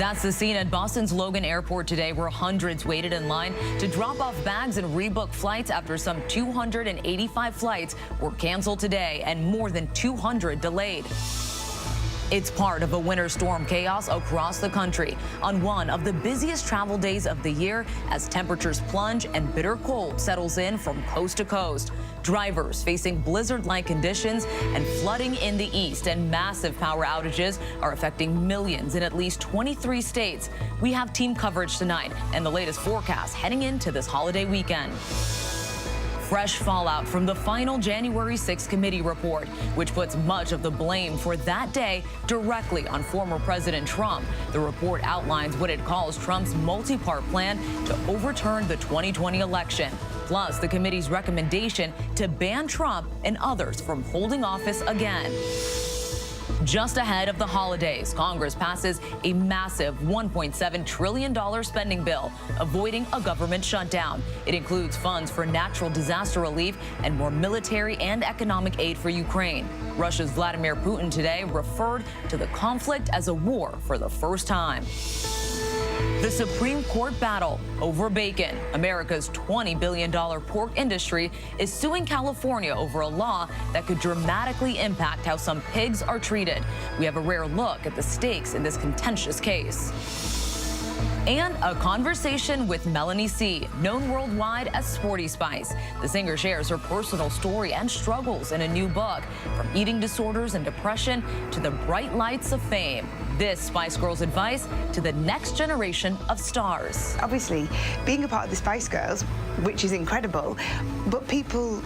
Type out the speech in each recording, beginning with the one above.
That's the scene at Boston's Logan Airport today, where hundreds waited in line to drop off bags and rebook flights after some 285 flights were canceled today and more than 200 delayed. It's part of a winter storm chaos across the country on one of the busiest travel days of the year as temperatures plunge and bitter cold settles in from coast to coast. Drivers facing blizzard-like conditions and flooding in the east, and massive power outages are affecting millions in at least 23 states. We have team coverage tonight and the latest forecast heading into this holiday weekend. Fresh fallout from the final January 6th committee report, which puts much of the blame for that day directly on former President Trump. The report outlines what it calls Trump's multi-part plan to overturn the 2020 election, plus the committee's recommendation to ban Trump and others from holding office again. Just ahead of the holidays, Congress passes a massive $1.7 trillion spending bill, avoiding a government shutdown. It includes funds for natural disaster relief and more military and economic aid for Ukraine. Russia's Vladimir Putin today referred to the conflict as a war for the first time. The Supreme Court battle over bacon. America's $20 billion pork industry is suing California over a law that could dramatically impact how some pigs are treated. We have a rare look at the stakes in this contentious case. And a conversation with Mel C, known worldwide as Sporty Spice. The singer shares her personal story and struggles in a new book, from eating disorders and depression to the bright lights of fame. This Spice Girls advice to the next generation of stars. Obviously, being a part of the Spice Girls, which is incredible, but people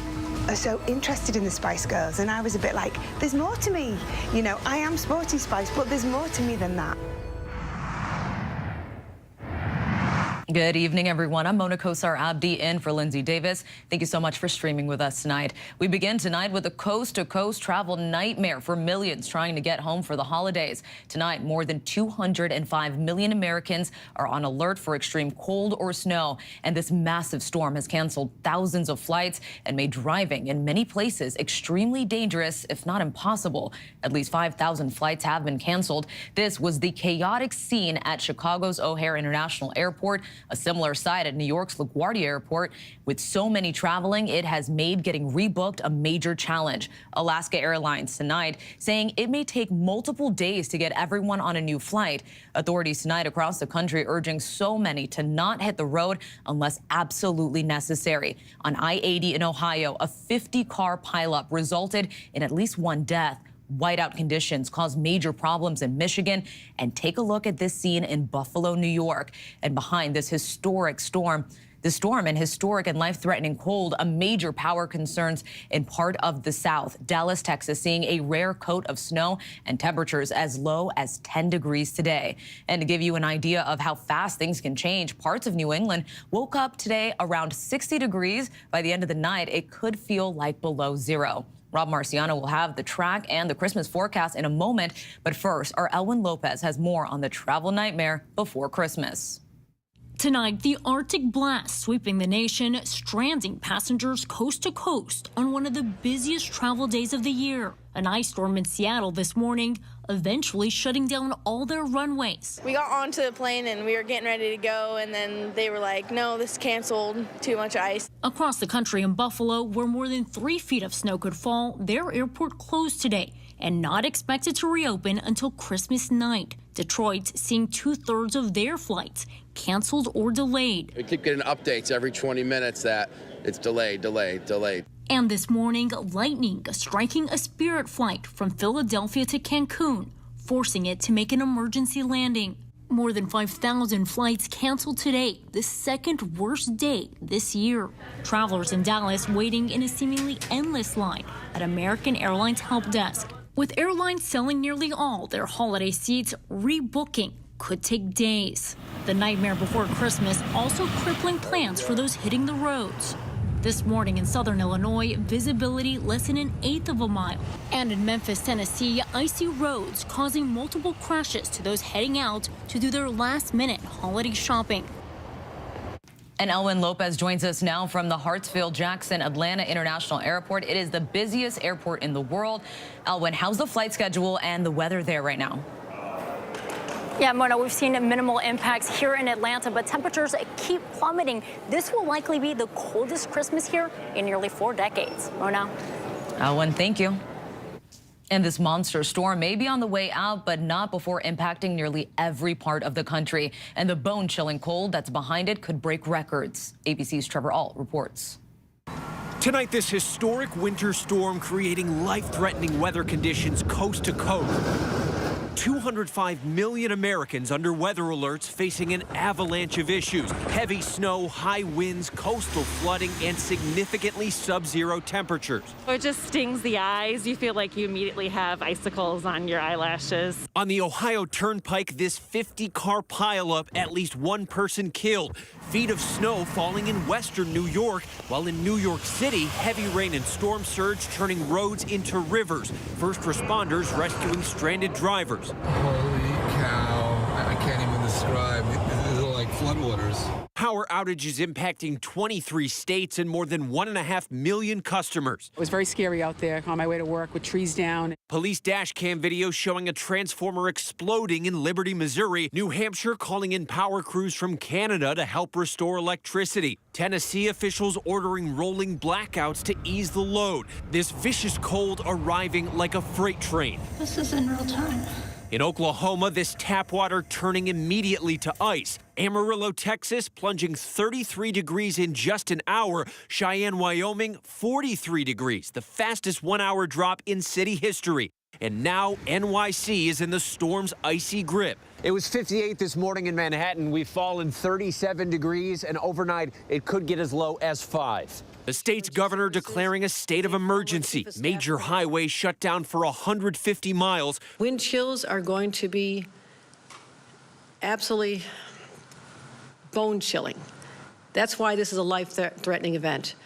are so interested in the Spice Girls, and I was a bit like, there's more to me. You know, I am Sporty Spice, but there's more to me than that. Good evening, everyone. I'm Mona Kosar Abdi in for Lindsay Davis. Thank you so much for streaming with us tonight. We begin tonight with a coast-to-coast travel nightmare for millions trying to get home for the holidays. Tonight, more than 205 million Americans are on alert for extreme cold or snow. And this massive storm has canceled thousands of flights and made driving in many places extremely dangerous, if not impossible. At least 5,000 flights have been canceled. This was the chaotic scene at Chicago's O'Hare International Airport, a similar sight at New York's LaGuardia Airport. With so many traveling, it has made getting rebooked a major challenge. Alaska Airlines tonight saying it may take multiple days to get everyone on a new flight. Authorities tonight across the country urging so many to not hit the road unless absolutely necessary. On I-80 in Ohio, a 50-car pileup resulted in at least one death. Whiteout conditions caused major problems in Michigan. And take a look at this scene in Buffalo, New York. And behind this historic storm, and historic and life-threatening cold, a major power concerns in part of the South. Dallas, Texas, seeing a rare coat of snow and temperatures as low as 10 degrees today. And to give you an idea of how fast things can change, parts of New England woke up today around 60 degrees. By the end of the night, it could feel like below zero. Rob Marciano will have the track and the Christmas forecast in a moment. But first, our Elwin Lopez has more on the travel nightmare before Christmas. Tonight, the Arctic blast sweeping the nation, stranding passengers coast to coast on one of the busiest travel days of the year. An ice storm in Seattle this morning, eventually shutting down all their runways. We got onto the plane and we were getting ready to go, and then they were like, no, this is canceled, too much ice. Across the country in Buffalo, where more than 3 feet of snow could fall, their airport closed today and not expected to reopen until Christmas night. Detroit seeing 2/3 of their flights canceled or delayed. We keep getting updates every 20 minutes that it's delayed. And this morning, lightning striking a Spirit flight from Philadelphia to Cancun, forcing it to make an emergency landing. More than 5,000 flights canceled today, the second worst day this year. Travelers in Dallas waiting in a seemingly endless line at American Airlines help desk. With airlines selling nearly all their holiday seats, rebooking could take days. The nightmare before Christmas also crippling plans for those hitting the roads. This morning in southern Illinois, visibility less than an eighth of a mile. And in Memphis, Tennessee, icy roads causing multiple crashes to those heading out to do their last-minute holiday shopping. And Elwin Lopez joins us now from the Hartsfield-Jackson Atlanta International Airport. It is the busiest airport in the world. Elwin, how's the flight schedule and the weather there right now? Yeah, Mona, we've seen minimal impacts here in Atlanta, but temperatures keep plummeting. This will likely be the coldest Christmas here in nearly 4 decades. Mona. Owen, thank you. And this monster storm may be on the way out, but not before impacting nearly every part of the country. And the bone-chilling cold that's behind it could break records. ABC's Trevor Ault reports. Tonight, this historic winter storm creating life-threatening weather conditions coast to coast. 205 million Americans under weather alerts facing an avalanche of issues. Heavy snow, high winds, coastal flooding, and significantly sub-zero temperatures. It just stings the eyes. You feel like you immediately have icicles on your eyelashes. On the Ohio Turnpike, this 50-car pileup, at least one person killed. Feet of snow falling in western New York, while in New York City, heavy rain and storm surge turning roads into rivers. First responders rescuing stranded drivers. Holy cow, I can't even describe. These are like floodwaters. Power outages impacting 23 states and more than 1.5 million customers. It was very scary out there on my way to work with trees down. Police dash cam video showing a transformer exploding in Liberty, Missouri. New Hampshire calling in power crews from Canada to help restore electricity. Tennessee officials ordering rolling blackouts to ease the load. This vicious cold arriving like a freight train. This is in real time. In Oklahoma, this tap water turning immediately to ice. Amarillo, Texas, plunging 33 degrees in just an hour. Cheyenne, Wyoming, 43 degrees, the fastest 1-hour drop in city history. And now NYC is in the storm's icy grip. It was 58 this morning in Manhattan. We've fallen 37 degrees, and overnight it could get as low as 5. The state's governor declaring a state of emergency. Major highways shut down for 150 miles. Wind chills are going to be absolutely bone-chilling. That's why this is a life-threatening event.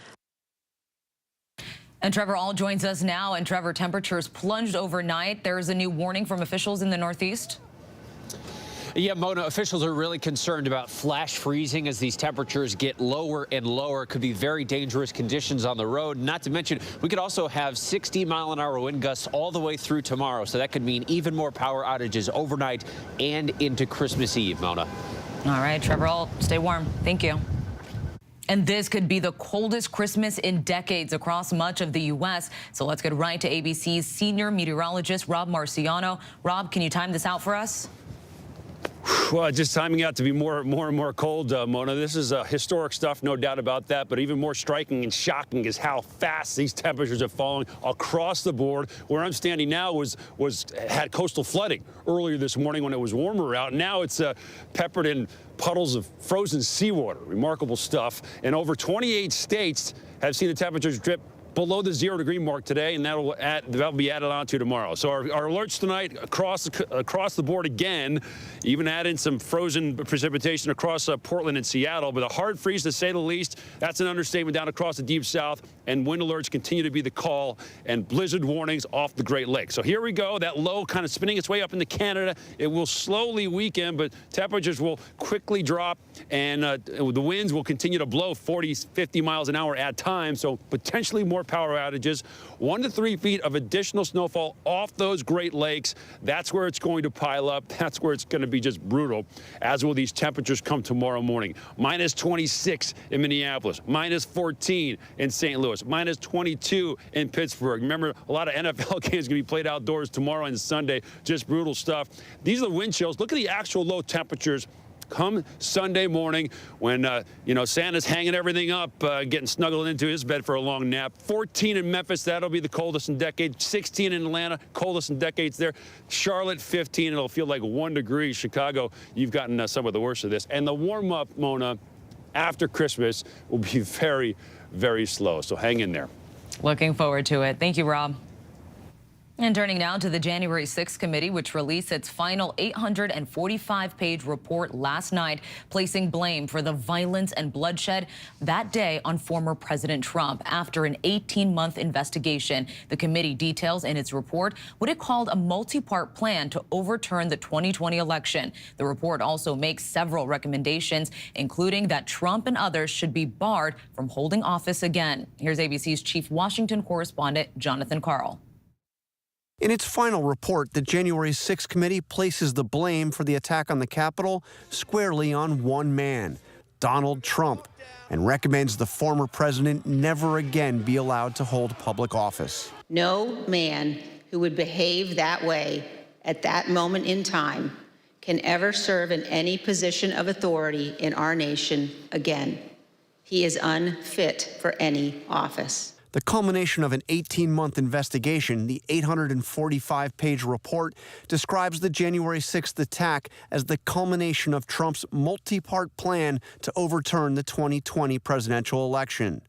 And Trevor Ault joins us now. And Trevor, temperatures plunged overnight. There is a new warning from officials in the Northeast. Yeah, Mona, officials are really concerned about flash freezing as these temperatures get lower and lower. Could be very dangerous conditions on the road. Not to mention, we could also have 60-mile-an-hour wind gusts all the way through tomorrow. So that could mean even more power outages overnight and into Christmas Eve, Mona. All right, Trevor Ault, stay warm. Thank you. And this could be the coldest Christmas in decades across much of the U.S. So let's get right to ABC's senior meteorologist, Rob Marciano. Rob, can you time this out for us? Well, just timing out to be more and more cold, Mona. This is historic stuff, no doubt about that. But even more striking and shocking is how fast these temperatures are falling across the board. Where I'm standing now had coastal flooding earlier this morning when it was warmer out. Now it's peppered in puddles of frozen seawater. Remarkable stuff. And over 28 states have seen the temperatures drip below the 0-degree mark today, and that'll be added on to tomorrow. So our alerts tonight across the board again, even add in some frozen precipitation across Portland and Seattle, but a hard freeze to say the least. That's an understatement down across the deep south, and wind alerts continue to be the call, and blizzard warnings off the Great Lakes. So here we go, that low kind of spinning its way up into Canada. It will slowly weaken, but temperatures will quickly drop, and the winds will continue to blow 40, 50 miles an hour at times, so potentially more power outages. 1 to 3 feet of additional snowfall off those Great Lakes. That's where it's going to pile up. That's where it's going to be just brutal, as will these temperatures come tomorrow morning. Minus 26 in Minneapolis, minus 14 in St. Louis, minus 22 in Pittsburgh. Remember, a lot of NFL games going to be played outdoors tomorrow and Sunday. Just brutal stuff. These are the wind chills. Look at the actual low temperatures come Sunday morning when, Santa's hanging everything up, getting snuggled into his bed for a long nap. 14 in Memphis, that'll be the coldest in decades. 16 in Atlanta, coldest in decades there. Charlotte, 15, it'll feel like 1 degree. Chicago, you've gotten some of the worst of this. And the warm-up, Mona, after Christmas will be very, very slow. So hang in there. Looking forward to it. Thank you, Rob. And turning now to the January 6th committee, which released its final 845-page report last night, placing blame for the violence and bloodshed that day on former President Trump. After an 18-month investigation, the committee details in its report what it called a multi-part plan to overturn the 2020 election. The report also makes several recommendations, including that Trump and others should be barred from holding office again. Here's ABC's chief Washington correspondent, Jonathan Karl. In its final report, the January 6th committee places the blame for the attack on the Capitol squarely on one man, Donald Trump, and recommends the former president never again be allowed to hold public office. No man who would behave that way at that moment in time can ever serve in any position of authority in our nation again. He is unfit for any office. The culmination of an 18-month investigation, the 845-page report describes the January 6th attack as the culmination of Trump's multi-part plan to overturn the 2020 presidential election.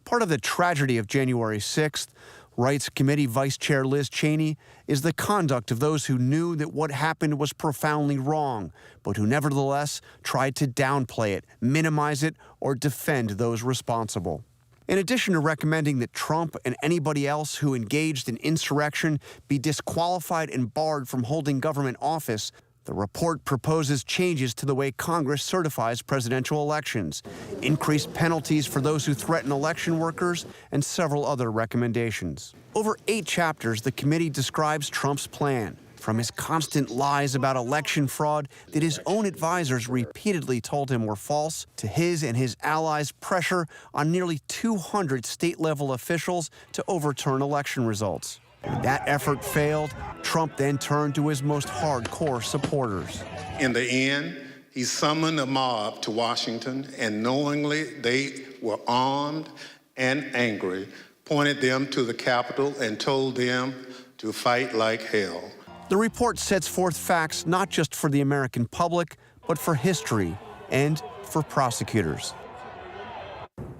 Part of the tragedy of January 6th, writes Committee Vice Chair Liz Cheney, is the conduct of those who knew that what happened was profoundly wrong, but who nevertheless tried to downplay it, minimize it, or defend those responsible. In addition to recommending that Trump and anybody else who engaged in insurrection be disqualified and barred from holding government office, the report proposes changes to the way Congress certifies presidential elections, increased penalties for those who threaten election workers, and several other recommendations. Over 8 chapters, the committee describes Trump's plan, from his constant lies about election fraud that his own advisors repeatedly told him were false, to his and his allies' pressure on nearly 200 state-level officials to overturn election results. When that effort failed, Trump then turned to his most hardcore supporters. In the end, he summoned a mob to Washington, and knowingly they were armed and angry, pointed them to the Capitol and told them to fight like hell. The report sets forth facts not just for the American public, but for history and for prosecutors.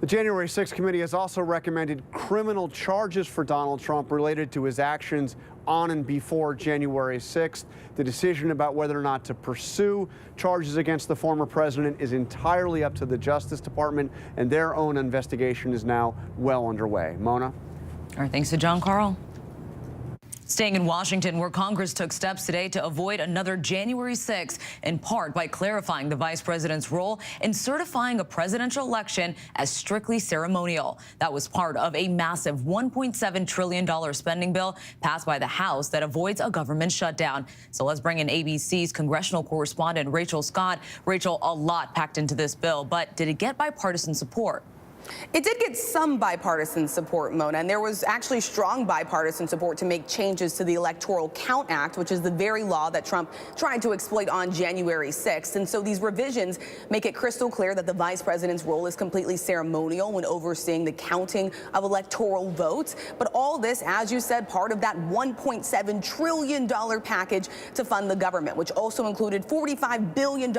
The January 6th committee has also recommended criminal charges for Donald Trump related to his actions on and before January 6th. The decision about whether or not to pursue charges against the former president is entirely up to the Justice Department, and their own investigation is now well underway. Mona? All right, thanks to John Carl. Staying in Washington, where Congress took steps today to avoid another January 6th, in part by clarifying the vice president's role in certifying a presidential election as strictly ceremonial. That was part of a massive $1.7 trillion spending bill passed by the House that avoids a government shutdown. So let's bring in ABC's congressional correspondent Rachel Scott. Rachel, a lot packed into this bill, but did it get bipartisan support? It did get some bipartisan support, Mona, and there was actually strong bipartisan support to make changes to the Electoral Count Act, which is the very law that Trump tried to exploit on January 6th. And so these revisions make it crystal clear that the vice president's role is completely ceremonial when overseeing the counting of electoral votes. But all this, as you said, part of that $1.7 trillion package to fund the government, which also included $45 billion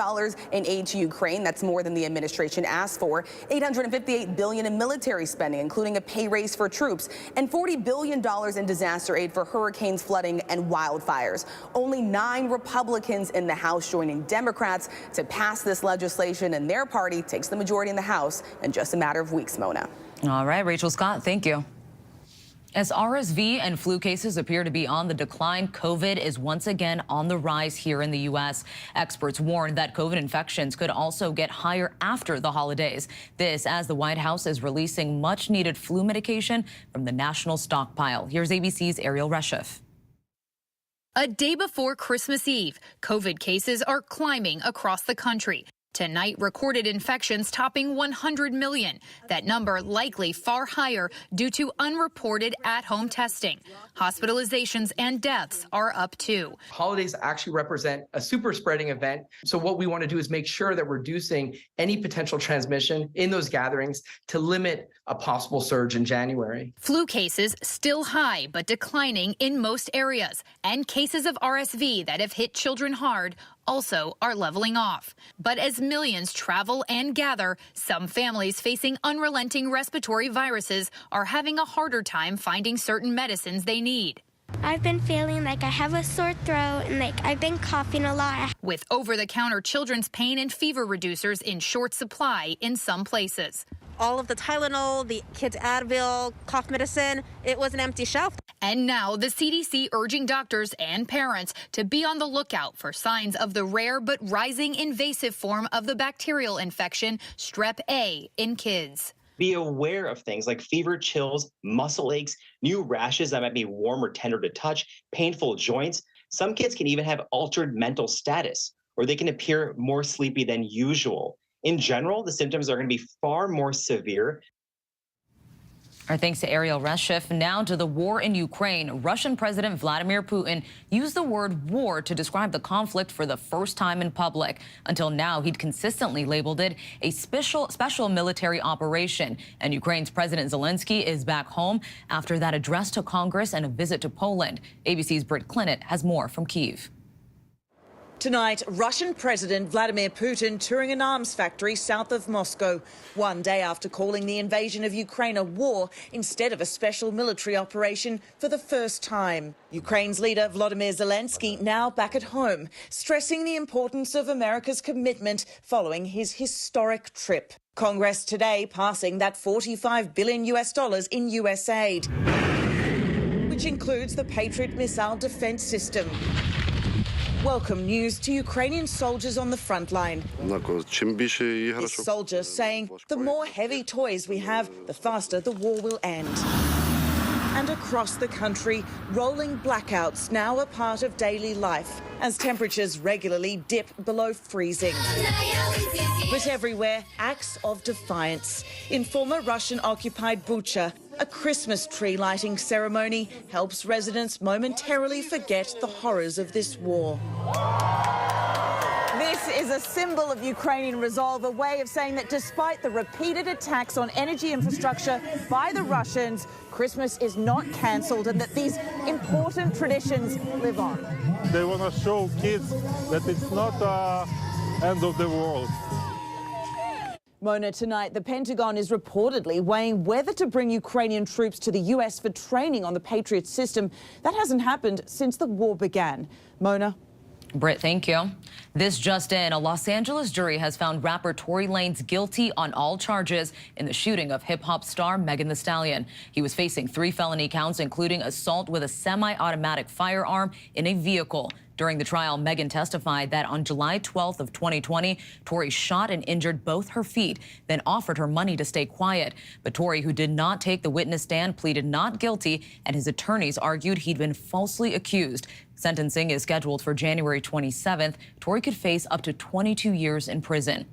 in aid to Ukraine. That's more than the administration asked for. $858 billion in military spending, including a pay raise for troops, and $40 billion in disaster aid for hurricanes, flooding, and wildfires. Only 9 Republicans in the House joining Democrats to pass this legislation, and their party takes the majority in the House in just a matter of weeks, Mona. All right, Rachel Scott, thank you. As RSV and flu cases appear to be on the decline, COVID is once again on the rise here in the U.S. Experts warn that COVID infections could also get higher after the holidays. This as the White House is releasing much-needed flu medication from the national stockpile. Here's ABC's Ariel Reshef. A day before Christmas Eve, COVID cases are climbing across the country. Tonight, recorded infections topping 100 million. That number likely far higher due to unreported at-home testing. Hospitalizations and deaths are up too. Holidays actually represent a super spreading event. So what we want to do is make sure that we're reducing any potential transmission in those gatherings to limit a possible surge in January. Flu cases still high, but declining in most areas. And cases of RSV that have hit children hard also are leveling off. But as millions travel and gather, some families facing unrelenting respiratory viruses are having a harder time finding certain medicines they need. I've been feeling like I have a sore throat and like I've been coughing a lot. With over-the-counter children's pain and fever reducers in short supply in some places. All of the Tylenol, the kids' Advil, cough medicine, it was an empty shelf. And now the CDC urging doctors and parents to be on the lookout for signs of the rare but rising invasive form of the bacterial infection, Strep A, in kids. Be aware of things like fever, chills, muscle aches, new rashes that might be warm or tender to touch, painful joints. Some kids can even have altered mental status, or they can appear more sleepy than usual. In general, the symptoms are going to be far more severe. Our thanks to Ariel Reshif. Now to the war in Ukraine. Russian President Vladimir Putin used the word war to describe the conflict for the first time in public. Until now, he'd consistently labeled it a special military operation. And Ukraine's President Zelensky is back home after that address to Congress and a visit to Poland. ABC's Britt Clinett has more from Kyiv. Tonight, Russian President Vladimir Putin touring an arms factory south of Moscow, one day after calling the invasion of Ukraine a war instead of a special military operation for the first time. Ukraine's leader Volodymyr Zelensky now back at home, stressing the importance of America's commitment following his historic trip. Congress today passing that $45 billion in US aid, which includes the Patriot missile defense system. Welcome news to Ukrainian soldiers on the front line. This soldier saying the more heavy toys we have, the faster the war will end. And across the country, rolling blackouts now a part of daily life as temperatures regularly dip below freezing. But everywhere, acts of defiance. In former Russian-occupied Bucha, a Christmas tree lighting ceremony helps residents momentarily forget the horrors of this war. This is a symbol of Ukrainian resolve, a way of saying that despite the repeated attacks on energy infrastructure by the Russians, Christmas is not cancelled and that these important traditions live on. They want to show kids that it's not the end of the world. Mona, tonight the Pentagon is reportedly weighing whether to bring Ukrainian troops to the US for training on the Patriot system. That hasn't happened since the war began. Mona? Britt, thank you. This just in, a Los Angeles jury has found rapper Tory Lanez guilty on all charges in the shooting of hip-hop star Megan Thee Stallion. He was facing 3 felony counts, including assault with a semi-automatic firearm in a vehicle. During the trial, Megan testified that on July 12th of 2020, Tory shot and injured both her feet, then offered her money to stay quiet. But Tory, who did not take the witness stand, pleaded not guilty, and his attorneys argued he'd been falsely accused. Sentencing is scheduled for January 27th. Tory could face up to 22 years in prison.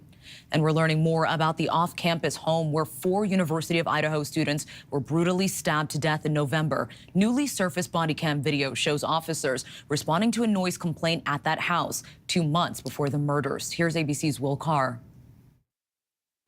And we're learning more about the off-campus home where 4 University of Idaho students were brutally stabbed to death in November. Newly surfaced body cam video shows officers responding to a noise complaint at that house 2 months before the murders. Here's ABC's Will Carr.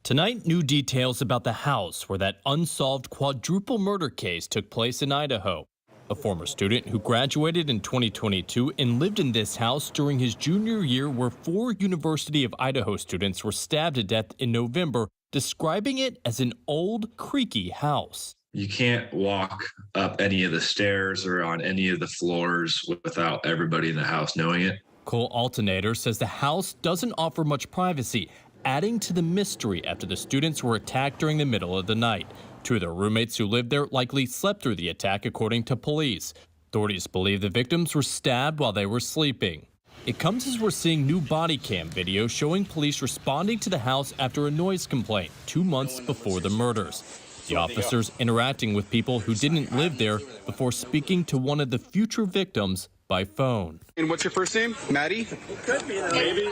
Tonight, new details about the house where that unsolved quadruple murder case took place in Idaho. A former student who graduated in 2022 and lived in this house during his junior year where 4 University of Idaho students were stabbed to death in November, describing it as an old, creaky house. You can't walk up any of the stairs or on any of the floors without everybody in the house knowing it. Cole Alternator says the house doesn't offer much privacy, adding to the mystery after the students were attacked during the middle of the night. 2 of their roommates who lived there likely slept through the attack, according to police. Authorities believe the victims were stabbed while they were sleeping. It comes as we're seeing new body cam video showing police responding to the house after a noise complaint 2 months before the murders. The officers interacting with people who didn't live there before speaking to one of the future victims by phone. And what's your first name? Maddie? Could be. Maybe.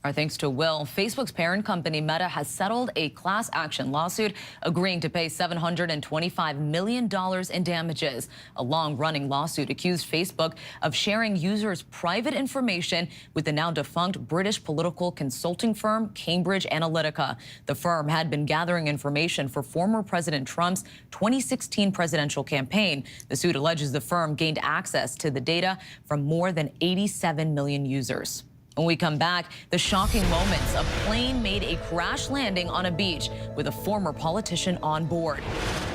Our thanks to Will. Facebook's parent company Meta has settled a class action lawsuit agreeing to pay $725 million in damages. A long-running lawsuit accused Facebook of sharing users' private information with the now defunct British political consulting firm Cambridge Analytica. The firm had been gathering information for former President Trump's 2016 presidential campaign. The suit alleges the firm gained access to the data from more than 87 million users. When we come back, the shocking moments. A plane made a crash landing on a beach with a former politician on board.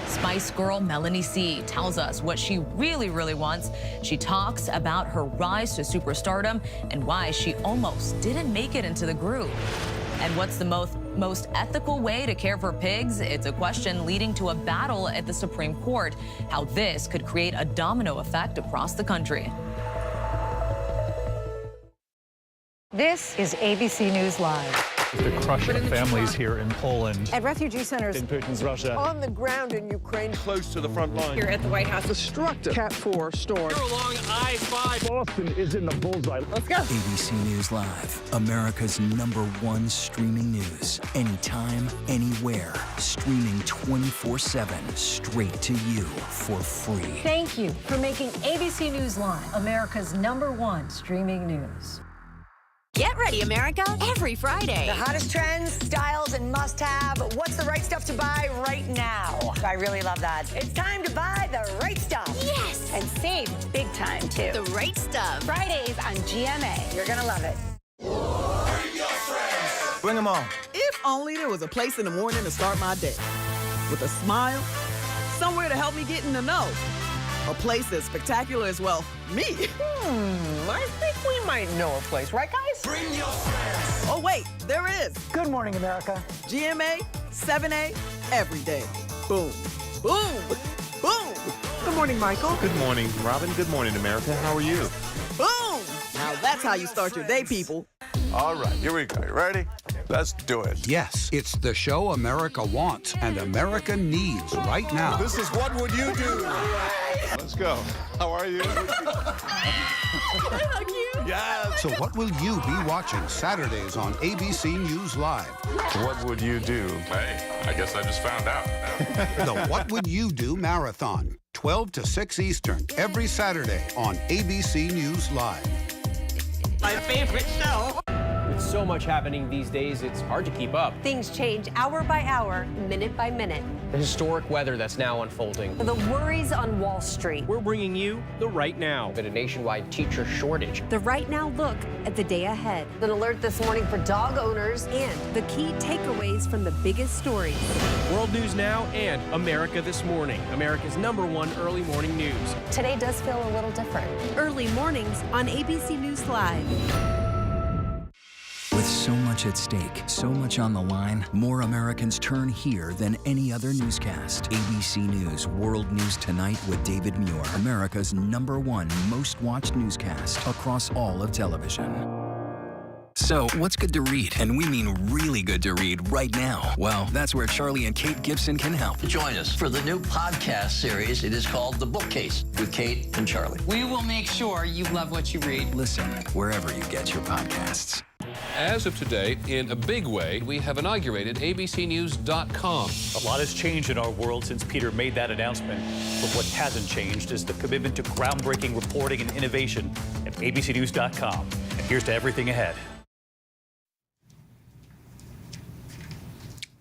Spice Girl Mel C tells us what she really wants. She talks about her rise to superstardom and why she almost didn't make it into the group. And what's the most ethical way to care for pigs? It's a question leading to a battle at the Supreme Court. How this could create a domino effect across the country. This is ABC News Live. The crush of families here in Poland. At refugee centers. In Putin's Russia. On the ground in Ukraine. Close to the front line. Here at the White House. Destructive Cat 4 storm. Here along I-5. Boston is in the bullseye. Let's go. ABC News Live, America's #1 streaming news. Anytime, anywhere. Streaming 24/7, straight to you for free. Thank you for making ABC News Live America's #1 streaming news. Get ready, America, every Friday. The hottest trends, styles, and must-have. What's the right stuff to buy right now? I really love that. It's time to buy the right stuff. Yes. And save big time, too. The right stuff. Fridays on GMA. You're going to love it. Bring them on. If only there was a place in the morning to start my day. With a smile, somewhere to help me get in the know. A place as spectacular as, well, me. I think we might know a place, right, guys? Bring your friends. Oh, wait, there is. Good morning, America. GMA, 7A, every day. Boom. Boom. Boom. Good morning, Michael. Good morning, Robin. Good morning, America. How are you? Boom. Now that's how you start your day, people. All right, here we go. You ready? Let's do it. Yes, it's the show America wants and America needs right now. This is What Would You Do? Let's go. How are you? Can I hug you? Yes. So what will you be watching Saturdays on ABC News Live? What would you do? Hey, I guess I just found out. The What Would You Do Marathon, 12 to 6 Eastern, every Saturday on ABC News Live. My favorite show. With so much happening these days, it's hard to keep up. Things change hour by hour, minute by minute. The historic weather that's now unfolding. The worries on Wall Street. We're bringing you the Right Now. Been a nationwide teacher shortage. The Right Now look at the day ahead. An alert this morning for dog owners and the key takeaways from the biggest stories. World News Now and America This Morning, America's #1 early morning news. Today does feel a little different. Early mornings on ABC News Live. With so much at stake, so much on the line, more Americans turn here than any other newscast. ABC News World News Tonight with David Muir, America's #1 most watched newscast across all of television. So, what's good to read? And we mean really good to read right now. Well, that's where Charlie and Kate Gibson can help. Join us for the new podcast series. It is called The Bookcase with Kate and Charlie. We will make sure you love what you read. Listen wherever you get your podcasts. As of today, in a big way, we have inaugurated abcnews.com. A lot has changed in our world since Peter made that announcement. But what hasn't changed is the commitment to groundbreaking reporting and innovation at abcnews.com. And here's to everything ahead.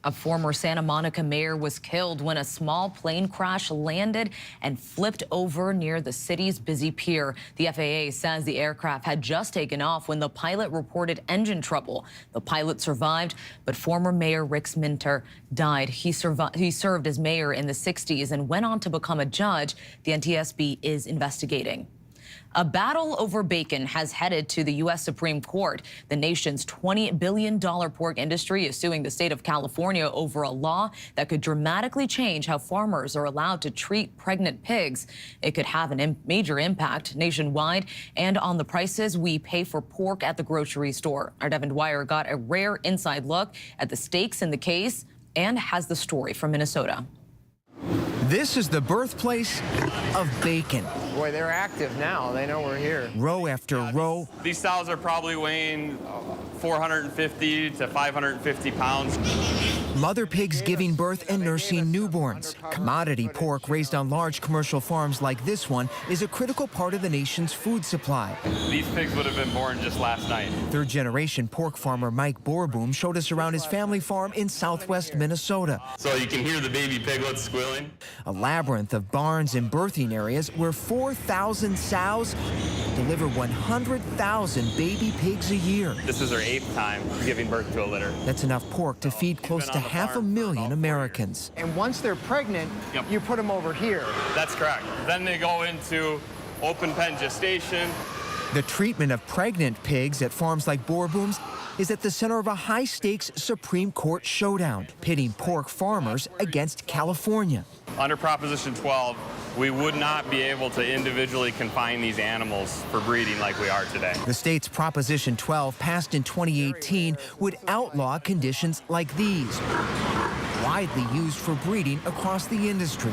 A former Santa Monica mayor was killed when a small plane crash landed and flipped over near the city's busy pier. The FAA says the aircraft had just taken off when the pilot reported engine trouble. The pilot survived, but former Mayor Rick Minter died. He served as mayor in the 60s and went on to become a judge. The NTSB is investigating. A battle over bacon has headed to the U.S. Supreme Court. The nation's $20 billion pork industry is suing the state of California over a law that could dramatically change how farmers are allowed to treat pregnant pigs. It could have a major impact nationwide and on the prices we pay for pork at the grocery store. Our Devin Dwyer got a rare inside look at the stakes in the case and has the story from Minnesota. This is the birthplace of bacon. Boy, they're active now. They know we're here. Row after row. These sows are probably weighing 450 to 550 pounds. Mother pigs giving birth and nursing newborns. Commodity pork raised on large commercial farms like this one is a critical part of the nation's food supply. These pigs would have been born just last night. Third-generation pork farmer Mike Borboom showed us around his family farm in southwest Minnesota. So you can hear the baby piglets squealing. A labyrinth of barns and birthing areas where 4,000 sows deliver 100,000 baby pigs a year. This is our 8th time giving birth to a litter. That's enough pork to feed close to 500,000 Americans. And once they're pregnant, you put them over here. That's correct. Then they go into open pen gestation. The treatment of pregnant pigs at farms like Borboom's is at the center of a high-stakes Supreme Court showdown, pitting pork farmers against California. Under Proposition 12, we would not be able to individually confine these animals for breeding like we are today. The state's Proposition 12, passed in 2018, would outlaw conditions like these, widely used for breeding across the industry.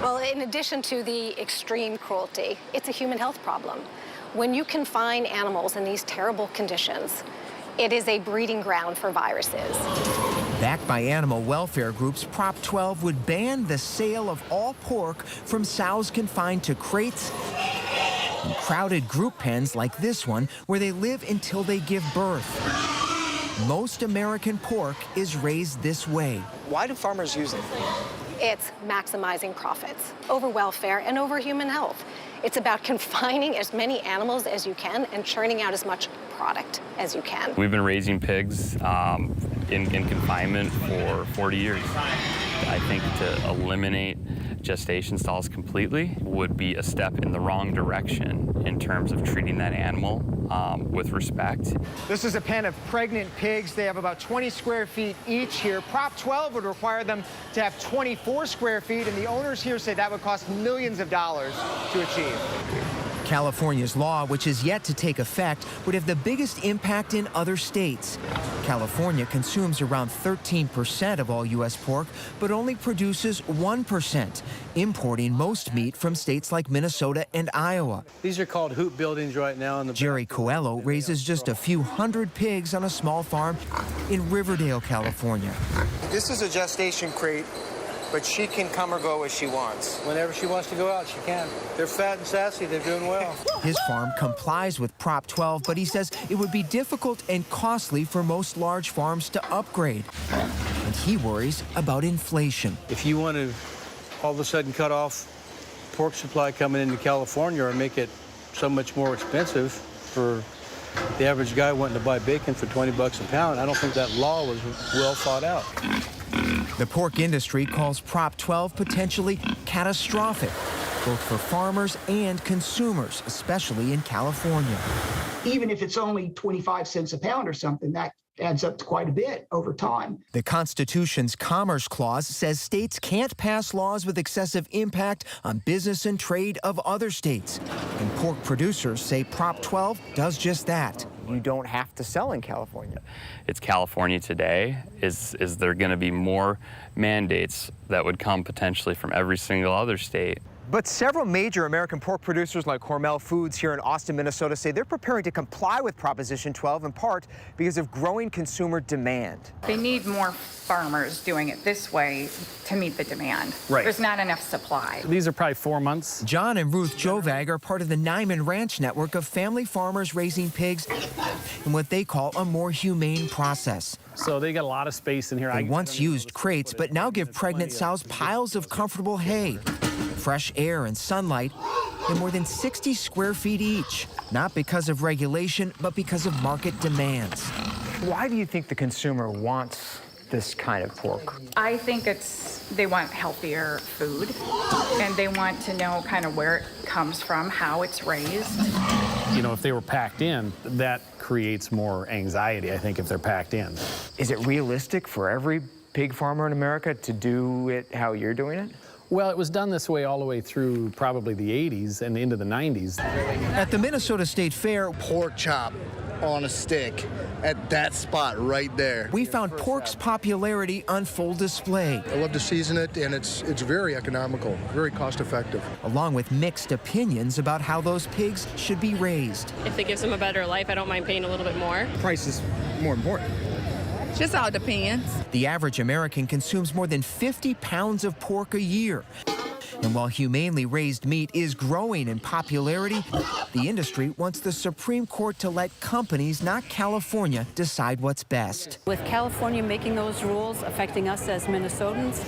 Well, in addition to the extreme cruelty, it's a human health problem. When you confine animals in these terrible conditions, it is a breeding ground for viruses. Backed by animal welfare groups, Prop 12 would ban the sale of all pork from sows confined to crates and crowded group pens like this one, where they live until they give birth. Most American pork is raised this way. Why do farmers use it? It's maximizing profits over welfare and over human health. It's about confining as many animals as you can and churning out as much product as you can. We've been raising pigs in confinement for 40 years. I think to eliminate gestation stalls completely would be a step in the wrong direction in terms of treating that animal with respect. This is a pen of pregnant pigs. They have about 20 square feet each here. Prop 12 would require them to have 24 square feet, and the owners here say that would cost millions of dollars to achieve. California's law, which is yet to take effect, would have the biggest impact in other states. California consumes around 13% of all U.S. pork, but only produces 1%, importing most meat from states like Minnesota and Iowa. These are called hoop buildings right now. Jerry Coelho raises just a few hundred pigs on a small farm in Riverdale, California. This is a gestation crate, but she can come or go as she wants. Whenever she wants to go out, she can. They're fat and sassy. They're doing well. His farm complies with Prop 12, but he says it would be difficult and costly for most large farms to upgrade. And he worries about inflation. If you want to all of a sudden cut off pork supply coming into California or make it so much more expensive for the average guy wanting to buy bacon for 20 bucks a pound, I don't think that law was well thought out. The pork industry calls Prop 12 potentially catastrophic, both for farmers and consumers, especially in California. Even if it's only 25 cents a pound or something, that adds up to quite a bit over time. The Constitution's Commerce Clause says states can't pass laws with excessive impact on business and trade of other states. And pork producers say Prop 12 does just that. You don't have to sell in California. It's California today. Is there going to be more mandates that would come potentially from every single other state? But several major American pork producers like Hormel Foods here in Austin, Minnesota say they're preparing to comply with Proposition 12 in part because of growing consumer demand. They need more farmers doing it this way to meet the demand. Right. There's not enough supply. These are probably 4 months. John and Ruth Jovag are part of the Nyman Ranch network of family farmers raising pigs in what they call a more humane process. So they got a lot of space in here. They once used crates, but now give pregnant sows piles of comfortable hay, fresh air and sunlight, and more than 60 square feet each. Not because of regulation, but because of market demands. Why do you think the consumer wants this kind of pork? I think they want healthier food, and they want to know kind of where it comes from, how it's raised. You know, if they were packed in, that creates more anxiety, I think, if they're packed in. Is it realistic for every pig farmer in America to do it how you're doing it? Well, it was done this way all the way through probably the 80s and into the 90s. At the Minnesota State Fair, pork chop on a stick at that spot right there. We found pork's popularity on full display. I love to season it, and it's very economical, very cost effective. Along with mixed opinions about how those pigs should be raised. If it gives them a better life, I don't mind paying a little bit more. Price is more important. Just all depends. The average American consumes more than 50 pounds of pork a year. And while humanely raised meat is growing in popularity, the industry wants the Supreme Court to let companies, not California, decide what's best. With California making those rules affecting us as Minnesotans,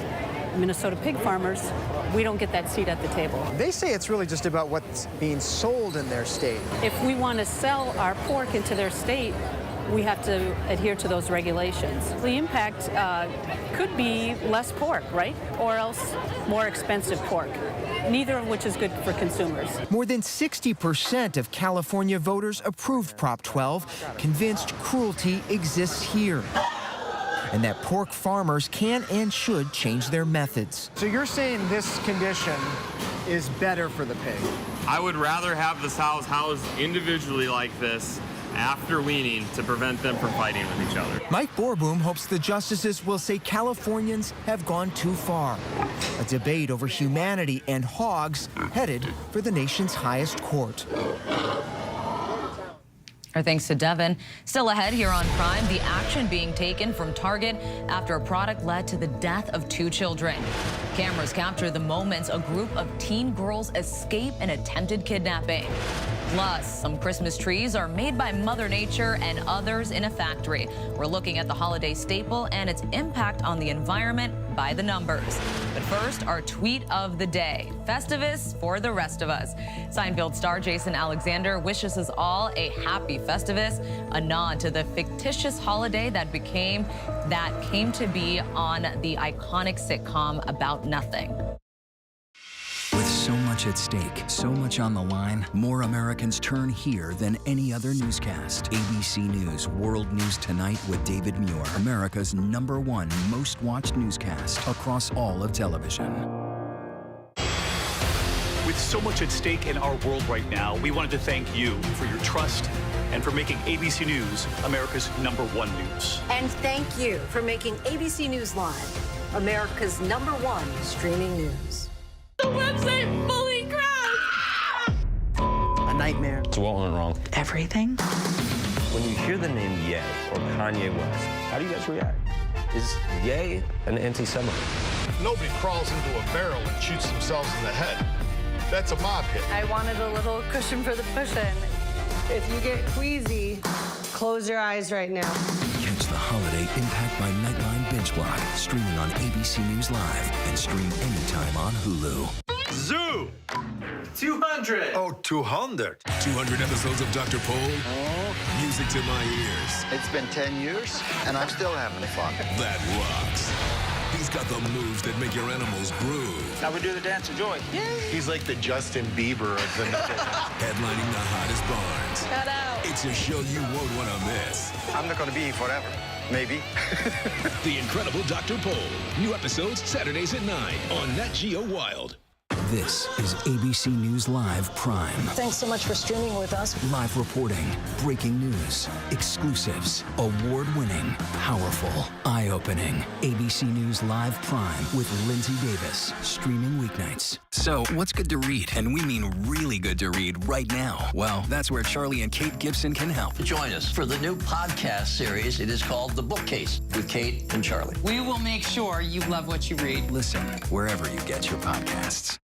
Minnesota pig farmers, we don't get that seat at the table. They say it's really just about what's being sold in their state. If we want to sell our pork into their state, we have to adhere to those regulations. The impact could be less pork, right? Or else more expensive pork. neither of which is good for consumers. More than 60% of California voters approved Prop 12, convinced cruelty exists here, and that pork farmers can and should change their methods. So you're saying this condition is better for the pig? I would rather have the sows housed individually like this after weaning to prevent them from fighting with each other. Mike Borboom hopes the justices will say Californians have gone too far. A debate over humanity and hogs headed for the nation's highest court. Our thanks to Devin. Still ahead here on Prime, the action being taken from Target after a product led to the death of 2 children. Cameras capture the moments a group of teen girls escape an attempted kidnapping. Plus, some Christmas trees are made by Mother Nature and others in a factory. We're looking at the holiday staple and its impact on the environment by the numbers. But first, our tweet of the day. Festivus for the rest of us. Seinfeld star Jason Alexander wishes us all a happy Festivus, a nod to the fictitious holiday that came to be on the iconic sitcom About Nothing. With so much at stake, so much on the line, more Americans turn here than any other newscast. ABC News World News Tonight with David Muir, America's #1 most watched newscast across all of television. With so much at stake in our world right now, we wanted to thank you for your trust and for making ABC News America's #1 news. And thank you for making ABC News Live America's #1 streaming news. The website fully crashed! A nightmare. So what went wrong? Everything. When you hear the name Ye or Kanye West, how do you guys react? Is Ye an anti-Semite? Nobody crawls into a barrel and shoots themselves in the head. That's a mob hit. I wanted a little cushion for the cushion. If you get queasy, close your eyes right now. Catch the holiday impact by Nightline Binge Block, streaming on ABC News Live and stream anytime on Hulu. Zoo! 200! Oh, 200. 200 episodes of Dr. Pol. Music to my ears. It's been 10 years, and I'm still having fun. That rocks. He's got the moves that make your animals groove. Now we do the dance of joy. Yay! He's like the Justin Bieber of the Headlining the hottest barns. Cut out. It's a show you won't want to miss. I'm not going to be here forever. Maybe. The Incredible Dr. Pol. New episodes Saturdays at 9 on Nat Geo Wild. This is ABC News Live Prime. Thanks so much for streaming with us. Live reporting, breaking news, exclusives, award-winning, powerful, eye-opening. ABC News Live Prime with Lindsay Davis, streaming weeknights. So, what's good to read? And we mean really good to read right now. Well, that's where Charlie and Kate Gibson can help. Join us for the new podcast series. It is called The Bookcase with Kate and Charlie. We will make sure you love what you read. Listen wherever you get your podcasts.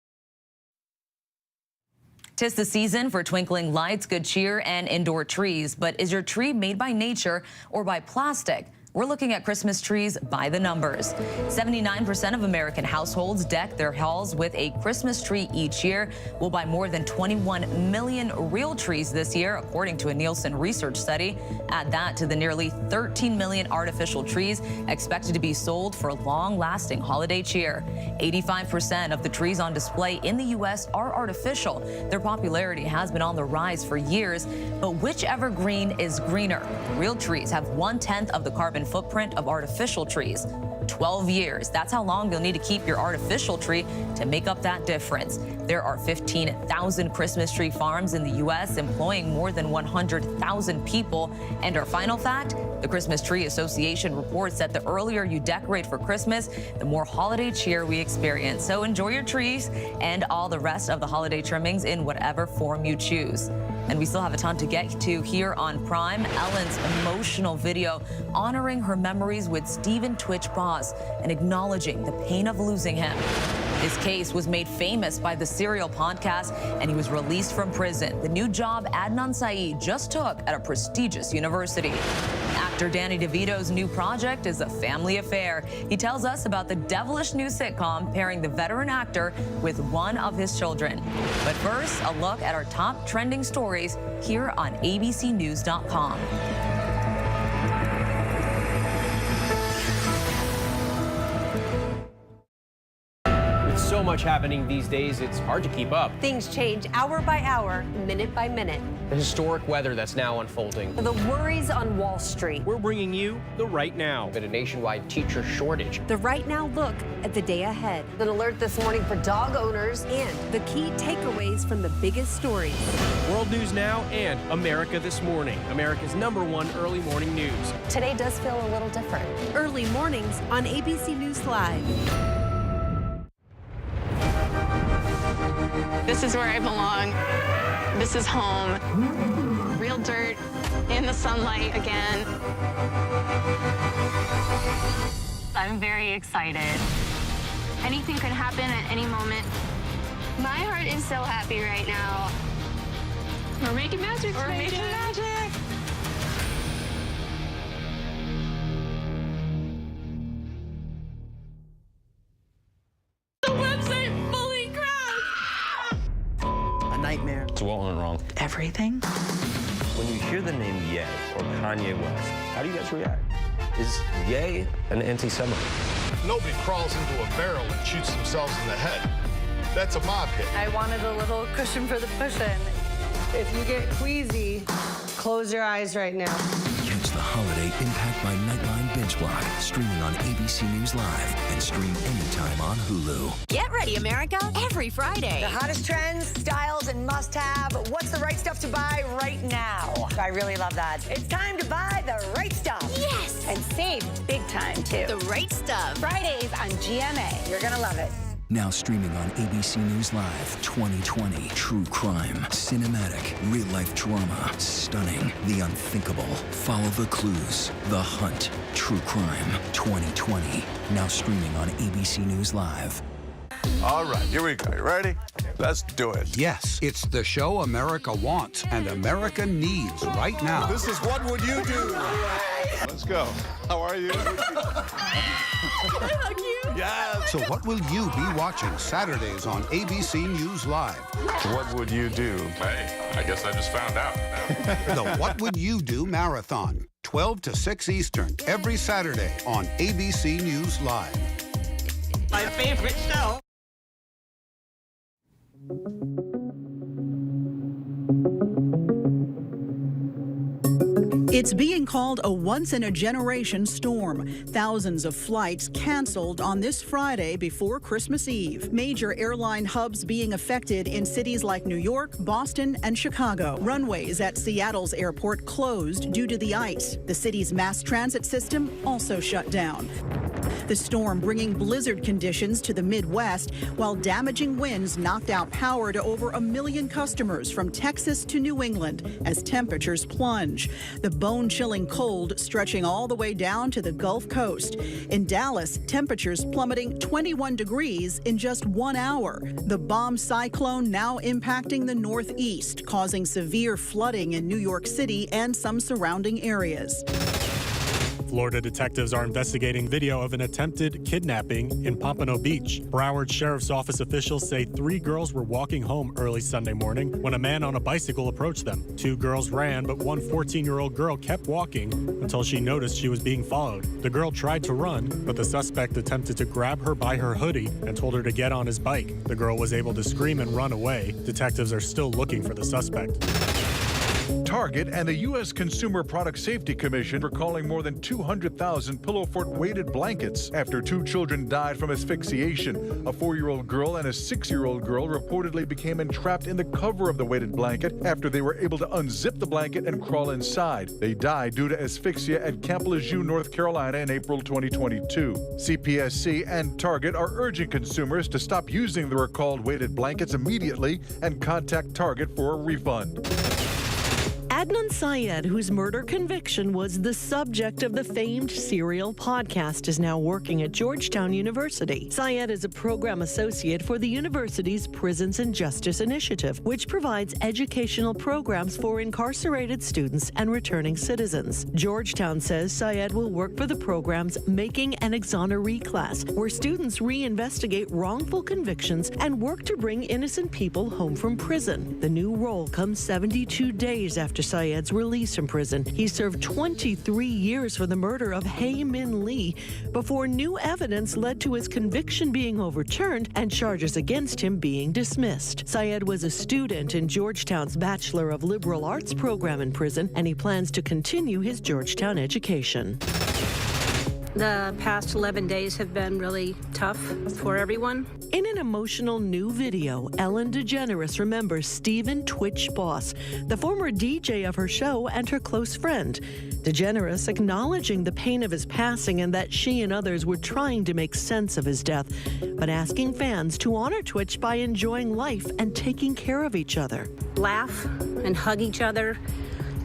'Tis the season for twinkling lights, good cheer, and indoor trees. But is your tree made by nature or by plastic? We're looking at Christmas trees by the numbers. 79% of American households deck their halls with a Christmas tree each year. We'll buy more than 21 million real trees this year, according to a Nielsen research study. Add that to the nearly 13 million artificial trees expected to be sold for long-lasting holiday cheer. 85% of the trees on display in the U.S. are artificial. Their popularity has been on the rise for years, but which evergreen is greener? Real trees have 1/10 of the carbon footprint of artificial trees. 12 years. That's how long you'll need to keep your artificial tree to make up that difference. There are 15,000 Christmas tree farms in the U.S. employing more than 100,000 people. And our final fact, the Christmas Tree Association reports that the earlier you decorate for Christmas, the more holiday cheer we experience. So enjoy your trees and all the rest of the holiday trimmings in whatever form you choose. And we still have a ton to get to here on Prime. Ellen's emotional video honoring her memories with Stephen Twitch Boss and acknowledging the pain of losing him. His case was made famous by the Serial podcast, and he was released from prison. The new job Adnan Syed just took at a prestigious university. Actor Danny DeVito's new project is a family affair. He tells us about the devilish new sitcom pairing the veteran actor with one of his children. But first, a look at our top trending stories here on abcnews.com. So much happening these days, it's hard to keep up. Things change hour by hour, minute by minute. The historic weather that's now unfolding. The worries on Wall Street. We're bringing you the Right Now, but a nationwide teacher shortage. The Right Now look at the day ahead. An alert this morning for dog owners and the key takeaways from the biggest stories. World News Now and America This Morning, America's #1 early morning news. Today does feel a little different. Early mornings on ABC News Live. This is where I belong. This is home. Real dirt in the sunlight again. I'm very excited. Anything could happen at any moment. My heart is so happy right now. We're making magic. We're making magic. The website fully crashed. A nightmare. So what went wrong? Everything. When you hear the name Ye or Kanye West, how do you guys react? Is Ye an anti-Semite? Nobody crawls into a barrel and shoots themselves in the head. That's a mob hit. I wanted a little cushion for the cushion. If you get queasy, close your eyes right now. Catch the holiday Impact by Nightline binge block, streaming on ABC News Live and stream anytime on Hulu. Get ready, America, every Friday. The hottest trends, styles, and must-have. What's the right stuff to buy right now? I really love that. It's time to buy the right stuff. Yes! And save big time, too. The right stuff. Fridays on GMA. You're gonna love it. Now streaming on ABC News Live 2020. True crime, cinematic, real-life drama, stunning, the unthinkable. Follow the clues. The Hunt. True crime 2020. Now streaming on ABC News Live. All right, here we go. You ready? Let's do it. Yes, it's the show America wants and America needs right now. This is What Would You Do? Let's go. How are you? Yes. So what will you be watching Saturdays on ABC News Live? What would you do? Hey, I guess I just found out. The What Would You Do Marathon, 12 to 6 Eastern, every Saturday on ABC News Live. My favorite show. It's being called a once-in-a-generation storm. Thousands of flights canceled on this Friday before Christmas Eve. Major airline hubs being affected in cities like New York, Boston, and Chicago. Runways at Seattle's airport closed due to the ice. The city's mass transit system also shut down. The storm bringing blizzard conditions to the Midwest, while damaging winds knocked out power to over 1 million customers from Texas to New England as temperatures plunge. The bone-chilling cold stretching all the way down to the Gulf Coast. In Dallas, temperatures plummeting 21 degrees in just 1 hour. The bomb cyclone now impacting the Northeast, causing severe flooding in New York City and some surrounding areas. Florida detectives are investigating video of an attempted kidnapping in Pompano Beach. Broward Sheriff's Office officials say 3 girls were walking home early Sunday morning when a man on a bicycle approached them. 2 girls ran, but one 14-year-old girl kept walking until she noticed she was being followed. The girl tried to run, but the suspect attempted to grab her by her hoodie and told her to get on his bike. The girl was able to scream and run away. Detectives are still looking for the suspect. Target and the U.S. Consumer Product Safety Commission recalling more than 200,000 Pillow Fort weighted blankets after 2 children died from asphyxiation. A 4-year-old girl and a 6-year-old girl reportedly became entrapped in the cover of the weighted blanket after they were able to unzip the blanket and crawl inside. They died due to asphyxia at Camp Lejeune, North Carolina in April 2022. CPSC and Target are urging consumers to stop using the recalled weighted blankets immediately and contact Target for a refund. Adnan Syed, whose murder conviction was the subject of the famed Serial podcast, is now working at Georgetown University. Syed is a program associate for the university's Prisons and Justice Initiative, which provides educational programs for incarcerated students and returning citizens. Georgetown says Syed will work for the program's Making an Exoneree class, where students reinvestigate wrongful convictions and work to bring innocent people home from prison. The new role comes 72 days after Syed's release from prison. He served 23 years for the murder of Hae Min Lee, before new evidence led to his conviction being overturned and charges against him being dismissed. Syed was a student in Georgetown's Bachelor of Liberal Arts program in prison, and he plans to continue his Georgetown education. The past 11 days have been really tough for everyone. In an emotional new video, Ellen DeGeneres remembers Stephen Twitch Boss, the former DJ of her show and her close friend. DeGeneres acknowledging the pain of his passing and that she and others were trying to make sense of his death, but asking fans to honor Twitch by enjoying life and taking care of each other. Laugh and hug each other,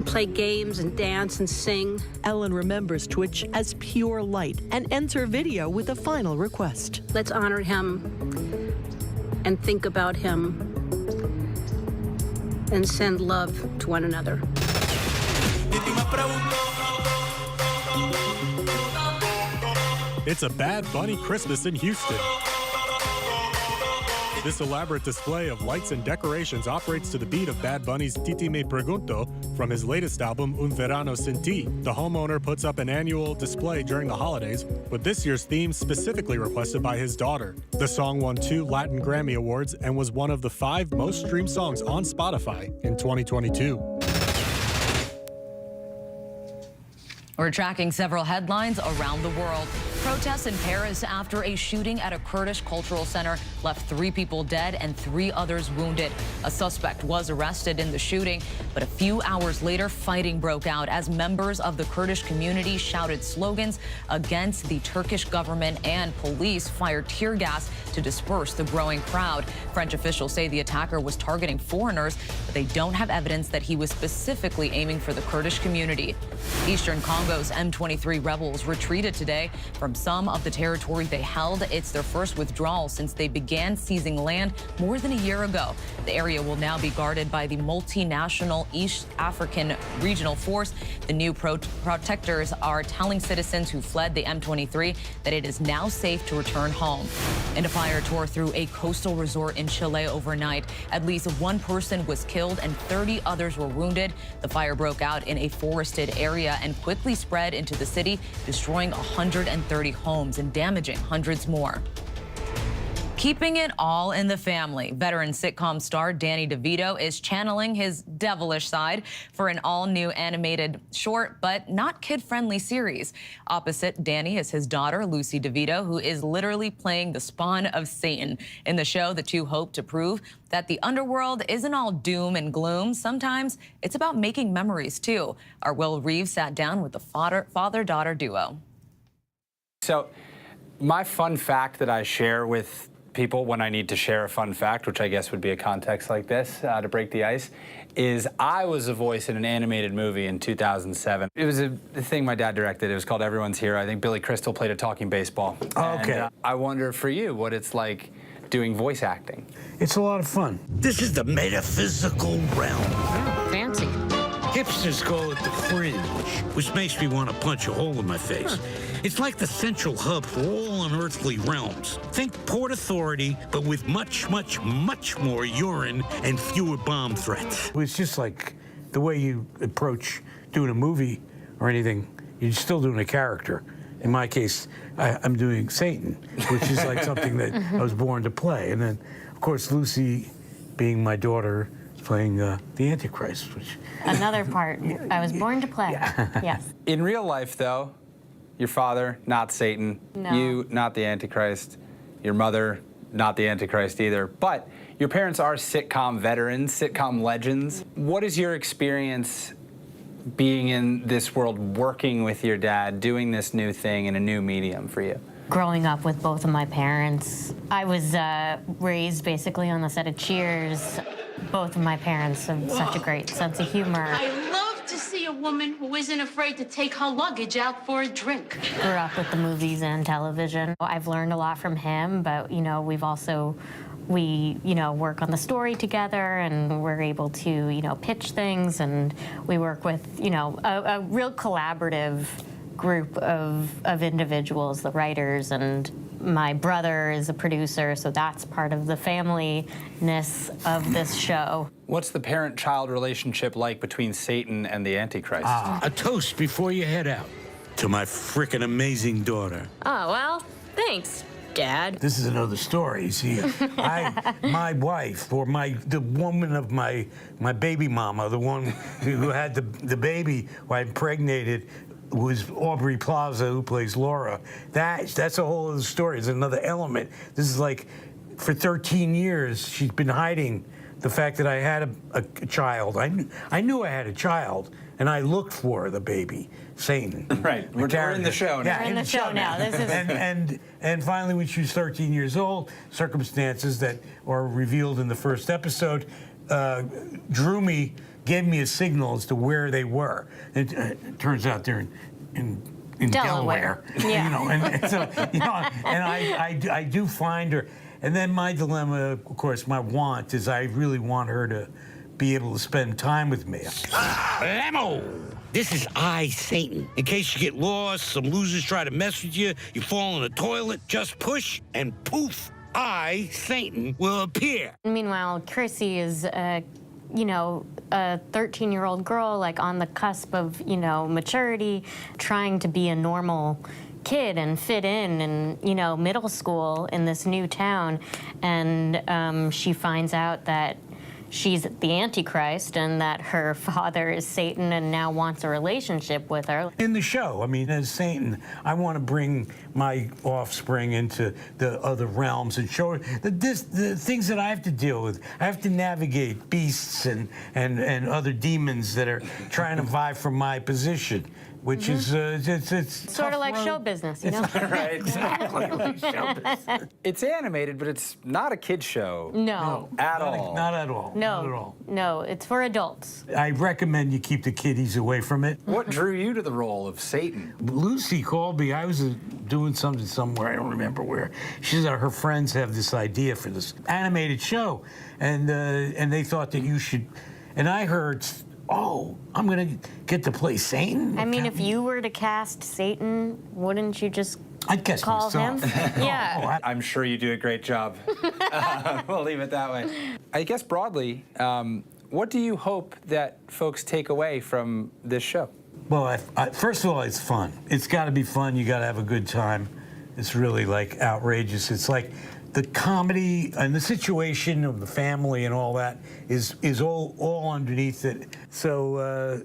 play games and dance and sing. Ellen remembers Twitch as pure light and ends her video with a final request. Let's honor him and think about him and send love to one another. It's a Bad Bunny Christmas in Houston. This elaborate display of lights and decorations operates to the beat of Bad Bunny's Titi Me Pregunto from his latest album, Un Verano Sin Ti. The homeowner puts up an annual display during the holidays, with this year's theme specifically requested by his daughter. The song won 2 Latin Grammy Awards and was one of the 5 most streamed songs on Spotify in 2022. We're tracking several headlines around the world. Protests in Paris after a shooting at a Kurdish cultural center left 3 people dead and 3 others wounded. A suspect was arrested in the shooting, but a few hours later, fighting broke out as members of the Kurdish community shouted slogans against the Turkish government, and police fired tear gas to disperse the growing crowd. French officials say the attacker was targeting foreigners, but they don't have evidence that he was specifically aiming for the Kurdish community. Eastern Congo's M23 rebels retreated today from some of the territory they held. It's their first withdrawal since they began seizing land more than a year ago. The area will now be guarded by the multinational East African Regional Force. The new protectors are telling citizens who fled the M23 that it is now safe to return home. And a fire tore through a coastal resort in Chile overnight. At least 1 person was killed and 30 others were wounded. The fire broke out in a forested area and quickly spread into the city, destroying 130 homes and damaging hundreds more. Keeping it all in the family, veteran sitcom star Danny DeVito is channeling his devilish side for an all-new animated short but not kid-friendly series. Opposite Danny is his daughter, Lucy DeVito, who is literally playing the spawn of Satan. In the show, the two hope to prove that the underworld isn't all doom and gloom. Sometimes it's about making memories, too. Our Will Reeves sat down with the father-daughter duo. So my fun fact that I share with people when I need to share a fun fact, which I guess would be a context like this to break the ice, is I was a voice in an animated movie in 2007. It was a thing my dad directed. It was called Everyone's Hero. I think Billy Crystal played a talking baseball. Oh, okay. And, I wonder for you what it's like doing voice acting. It's a lot of fun. This is the metaphysical realm. Fancy. Hipsters call it the fringe, which makes me want to punch a hole in my face. It's like the central hub for all unearthly realms. Think Port Authority, but with much, much, much more urine and fewer bomb threats. It's just like the way you approach doing a movie or anything, you're still doing a character. In my case, I'm doing Satan, which is like something that I was born to play. And then, of course, Lucy, being my daughter, playing the Antichrist, which... Another part I was born to play. Yes. In real life, though, your father, not Satan. No. You, not the Antichrist. Your mother, not the Antichrist either. But your parents are sitcom veterans, sitcom legends. What is your experience being in this world, working with your dad, doing this new thing in a new medium for you? Growing up with both of my parents, I was raised basically on the set of Cheers. Both of my parents have such a great sense of humor. I love to see a woman who isn't afraid to take her luggage out for a drink. Grew up with the movies and television. I've learned a lot from him, but, you know, we've also, work on the story together, and we're able to, pitch things, and we work with, a real collaborative group of individuals, the writers, and my brother is a producer, so that's part of the family-ness of this show. What's the parent-child relationship like between Satan and the Antichrist? A toast before you head out. to my frickin' amazing daughter. Oh, well, thanks, Dad. This is another story. See, my wife, or the woman of my baby mama, the one who had the baby who I impregnated, was Aubrey Plaza, who plays Laura. That's a whole other story. It's another element. This is like, for 13 years, she's been hiding the fact that I had a child. I knew I had a child, and I looked for the baby, Satan. Right. We're in the show now. Yeah, we're in the show now. This is... And finally, when she was 13 years old, circumstances that are revealed in the first episode gave me a signal as to where they were. It turns out they're in Delaware. Yeah. You know, and so, you know, and I do find her. And then my dilemma, of course, my want is I really want her to be able to spend time with me. Lamo! This is I, Satan. In case you get lost, some losers try to mess with you, you fall in the toilet, just push, and poof, I, Satan, will appear. Meanwhile, Chrissy is, you know, a 13-year-old girl, like, on the cusp of, you know, maturity, trying to be a normal kid and fit in, you know, middle school in this new town. And she finds out that she's the Antichrist and that her father is Satan and now wants a relationship with her. In the show, I mean, as Satan, I want to bring my offspring into the other realms and show her the things that I have to deal with. I have to navigate beasts and other demons that are trying to vie for my position, which is it's sort of like show business, you know? Right, exactly. Like show business. It's animated, but it's not a kid's show. No. At all. Not at all. No. Not at all. No, it's for adults. I recommend you keep the kiddies away from it. What drew you to the role of Satan? Lucy called me. I was doing something somewhere. I don't remember where. She said her friends have this idea for this animated show, and they thought that you should. And I heard, oh, I'm gonna get to play Satan. I mean, if you were to cast Satan, wouldn't you just I'd guess call him? Yeah. I'm sure you do a great job. We'll leave it that way. I guess broadly, what do you hope that folks take away from this show? Well, first of all, it's fun. It's got to be fun. You got to have a good time. It's really like outrageous. It's like the comedy and the situation of the family and all that is all underneath it. So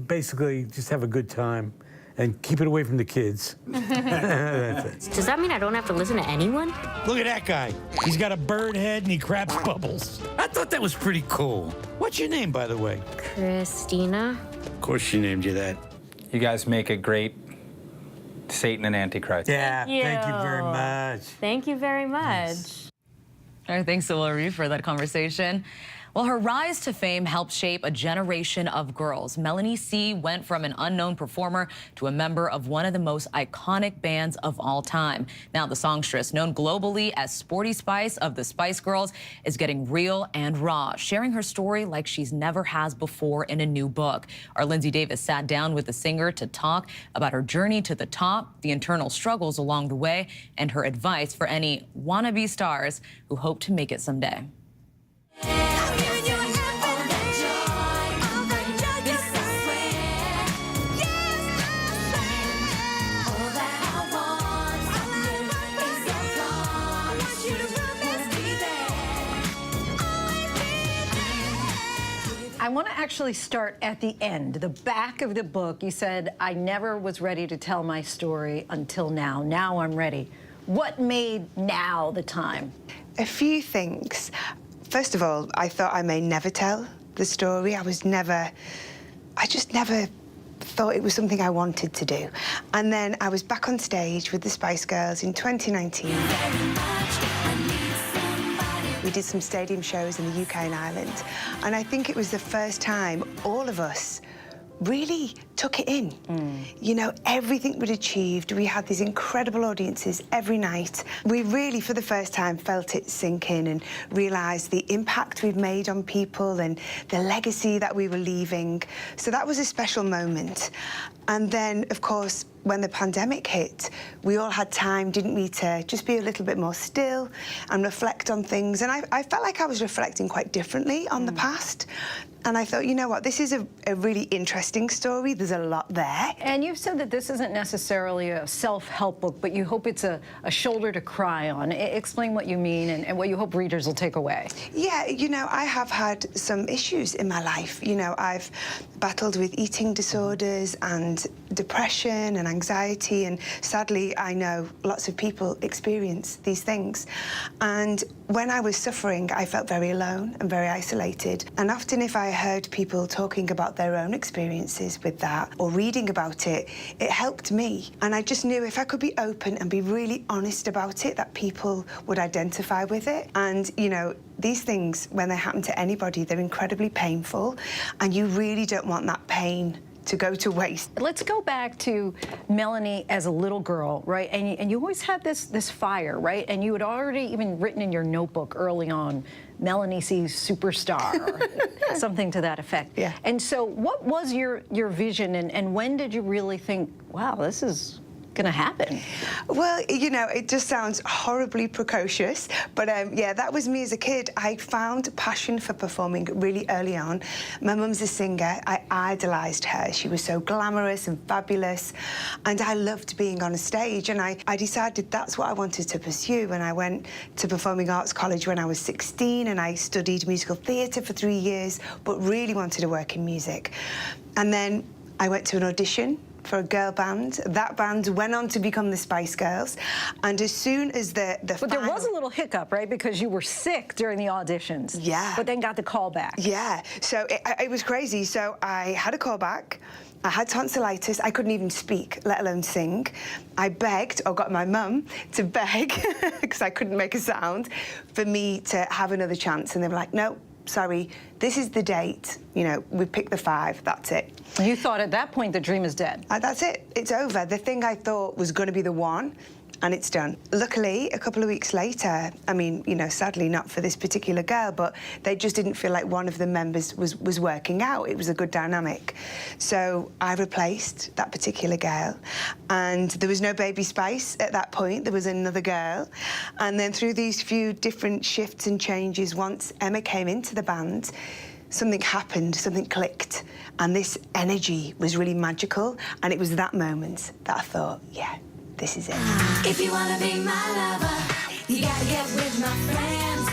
basically, just have a good time and keep it away from the kids. That's it. Does that mean I don't have to listen to anyone? Look at that guy. He's got a bird head and he craps bubbles. I thought that was pretty cool. What's your name, by the way? Christina. Of course she named you that. You guys make a great Satan and Antichrist. Yeah, thank you very much. Thank you very much. Yes. All right, thanks to Laurie for that conversation. Well, her rise to fame helped shape a generation of girls. Mel C went from an unknown performer to a member of one of the most iconic bands of all time. Now, the songstress, known globally as Sporty Spice of the Spice Girls, is getting real and raw, sharing her story like she's never has before in a new book. Our Lindsay Davis sat down with the singer to talk about her journey to the top, the internal struggles along the way, and her advice for any wannabe stars who hope to make it someday. I want to actually start at the end, the back of the book. You said, I never was ready to tell my story until now. Now I'm ready. What made now the time? A few things. First of all, I thought I may never tell the story. I just never thought it was something I wanted to do. And then I was back on stage with the Spice Girls in 2019. We did some stadium shows in the UK and Ireland, and I think it was the first time all of us really took it in. You know, everything we'd achieved, we had these incredible audiences every night. We really, for the first time, felt it sink in and realised the impact we'd made on people and the legacy that we were leaving. So that was a special moment. And then, of course, when the pandemic hit, we all had time, didn't we, to just be a little bit more still and reflect on things. And I felt like I was reflecting quite differently on the past. And I thought, you know what, this is a really interesting story. there's a lot there. And you've said that this isn't necessarily a self-help book, but you hope it's a shoulder to cry on. Explain what you mean and what you hope readers will take away. Yeah, you know, I have had some issues in my life. You know, I've battled with eating disorders and depression and anxiety, and sadly, I know lots of people experience these things. And when I was suffering, I felt very alone and very isolated. And often if I heard people talking about their own experiences with that or reading about it, it helped me. And I just knew if I could be open and be really honest about it, that people would identify with it. And, you know, these things, when they happen to anybody, they're incredibly painful, and you really don't want that pain to go to waste. Let's go back to Melanie as a little girl, right? And you always had this fire, right? And you had already even written in your notebook early on, Melanie C's superstar, or something to that effect. Yeah. And so what was your vision, and when did you really think, wow, this is gonna happen? Well, you know, it just sounds horribly precocious, but yeah, that was me as a kid. I found passion for performing really early on. My mum's a singer. I idolized her. She was so glamorous and fabulous, and I loved being on a stage, and I decided that's what I wanted to pursue. And I went to Performing Arts College when I was 16, and I studied musical theatre for 3 years, but really wanted to work in music. And then I went to an audition for a girl band. That band went on to become the Spice Girls, and as soon as the But there was a little hiccup, right? Because you were sick during the auditions. Yeah. But then got the call back. Yeah, so it was crazy. So I had a call back. I had tonsillitis. I couldn't even speak, let alone sing. I begged, or got my mum to beg, because I couldn't make a sound, for me to have another chance. And they were like, no, sorry, this is the date. You know, we picked the 5, that's it. You thought at that point the dream is dead. That's it, it's over. The thing I thought was going to be the one, and it's done. Luckily, a couple of weeks later, I mean, you know, sadly not for this particular girl, but they just didn't feel like one of the members was working out. It was a good dynamic. So I replaced that particular girl, and there was no baby Spice at that point. There was another girl. And then through these few different shifts and changes, once Emma came into the band, something happened, something clicked, and this energy was really magical. And it was that moment that I thought, yeah, this is it. If you wanna be my lover, you gotta get with my friends.